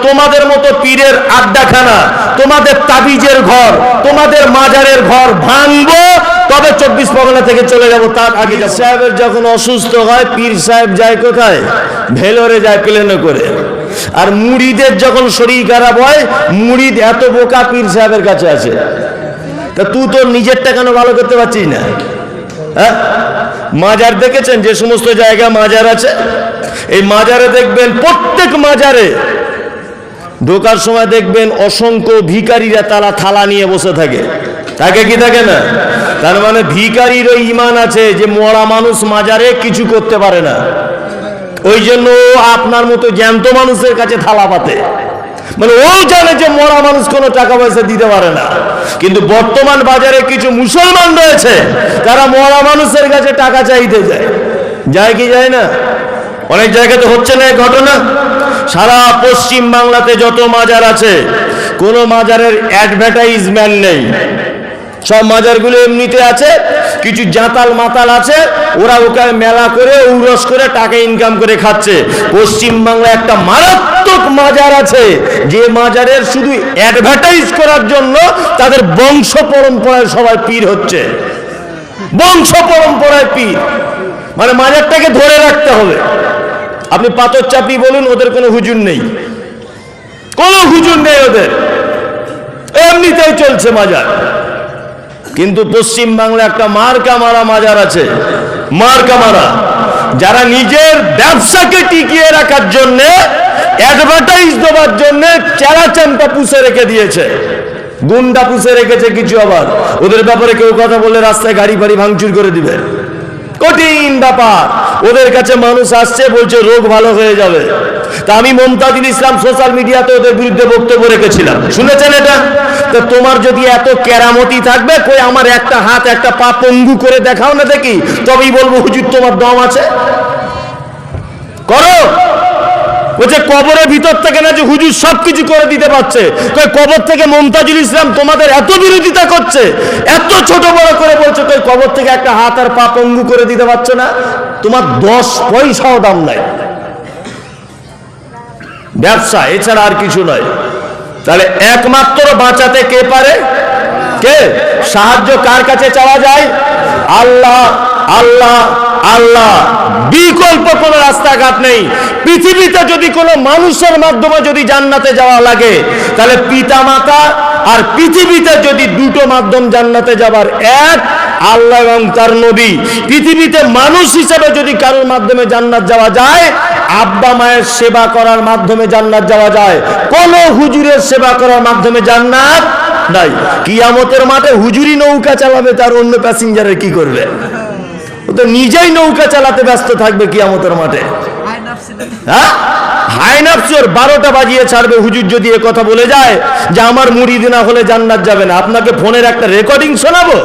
তোমাদের মতো পীরের আড্ডাখানা, তোমাদের তাবিজের ঘর, তোমাদের মাজারের ঘর ভাঙবো, তবে 24 পরগনা থেকে চলে যাব। তার আগে সাহেবের যখন অসুস্থ হয়, পীর সাহেব যায় কোথায়? ভেলোরে যায় প্লেনে করে। আর মুরিদের যখন শরীর খারাপ হয়, মুরিদ এত বোকা পীর সাহেবের কাছে আছে। তা তুই তোর নিজেরটা কেন ভালো করতে পারছিস না? হ্যাঁ, মাজার দেখেছেন যে সমস্ত জায়গা মাজার আছে, এই মাজারে দেখবেন, প্রত্যেক মাজারে ঢোকার সময় দেখবেন অসংখ্য ভিখারিরা তারা থালা নিয়ে বসে থাকে। থাকে কি থাকে না? তার মানে ভিখারিরও ঈমান আছে যে মরা মানুষ মাজারে কিছু করতে পারে না, ওই জন্য আপনার মতো জ্যান্ত মানুষের কাছে থালা পাতে। মানে ও জানে যে মরা মানুষ কোনো টাকা পয়সা দিতে পারে না। কিন্তু বর্তমান বাজারে কিছু মুসলমান রয়েছে, তারা মরা মানুষের কাছে টাকা চাইতে যায়। যায় কি যায় না? অনেক জায়গাতে হচ্ছে না এই ঘটনা। সারা পশ্চিম বাংলাতে যত মাজার আছে, কোনো মাজারের অ্যাডভার্টাইজমেন্ট নেই, সব মাজারগুলো এমনিতে আছে। কিছু জাতাল মাতাল আছে, ওরা ওখানে মেলা করে উরস করে টাকা ইনকাম করে খাচ্ছে। পশ্চিম বাংলায় একটা মারাত্মক মাজার আছে, যে মাজারের শুধু অ্যাডভার্টাইজ করার জন্য তাদের বংশ পরম্পরায় সবাই পীর হচ্ছে। বংশ পরম্পরায় পীর, মানে মাজারটাকে ধরে রাখতে হবে। আপনি পাথর চাপি বলুন, ওদের কোনো হুজুর নেই, কোনো হুজুর নেই ওদের, এমনিতেই চলছে মাজার। কিন্তু পশ্চিম বাংলায় একটা মার্কা মারা মাজার আছে, মার্কা মারা, যারা নিজের ব্যবসাকে টিকিয়ে রাখার জন্য, অ্যাডভার্টাইজ দেওয়ার জন্য চেরা চামটা পুষে রেখে দিয়েছে, গুন্ডা পুষে রেখেছে কিছু। আবার ওদের ব্যাপারে কেউ কথা বললে রাস্তায় গাড়ি ফাড়ি ভাঙচুর করে দিবে, কঠিন ব্যাপার। ওদের কাছে মানুষ আসছে, বলছে রোগ ভালো হয়ে যাবে। তা আমি মমতাজুল ইসলাম সোশ্যাল মিডিয়াতে ওদের বিরুদ্ধে বক্তব্য রেখেছিলাম, শুনেছেন এটা? তো তোমার যদি এত কেরামতি থাকবে, কই আমার একটা হাত একটা পা পঙ্গু করে দেখাও না দেখি, তবেই বলবো হুজুর তোমার দম আছে, করো। বলছে কবরের ভিতর থেকে না যে হুজুর সবকিছু করে দিতে পারছে, কই কবর থেকে মমতাজুল ইসলাম তোমাদের এত বিরোধিতা করছে, এত ছোট বড় করে বলছে, কই কবর থেকে একটা হাত আর পা পঙ্গু করে দিতে পারছো না? তোমার 10 পয়সাও দাম নাই। ব্যবসা, এছাড়া আর কিছু নয়। তাহলে একমাত্র বাঁচাতে কে পারে? কে? সাহায্য কার কাছে চাওয়া যায়? আল্লাহ, আল্লাহ, আল্লাহ। বিকল্প কোনো রাস্তাঘাট নেই। পৃথিবীতে যদি কোনো মানুষের মাধ্যমে যদি জান্নাতে যাওয়া লাগে, তাহলে পিতা মাতা আর পৃথিবীতে যদি দুটো মাধ্যম জান্নাতে যাবার, এক আল্লাহ এবং তার নবী। পৃথিবীতে মানুষ হিসেবে যদি কারোর মাধ্যমে জান্নাত যাওয়া যায়, আব্বা মায়ের সেবা করার মাধ্যমে জান্নাত যাওয়া যায়, কোন হুজুরের সেবা করার মাধ্যমে জান্নাত নাই। কিয়ামতের মাঠে হুজুরি নৌকা চালাবে, তার অন্য প্যাসেঞ্জারের কি করবে? ও তো নিজেই নৌকা চালাতে ব্যস্ত থাকবে কিয়ামতের মাঠে। হ্যাঁ, হাই নাফসের 12টা বাজিয়ে ছাড়বে হুজুর যদি এ কথা বলে যায় যে আমার মুরিদ না হলে জান্নাত যাবে না। আপনাকে ফোনের একটা রেকর্ডিং শোনাবো,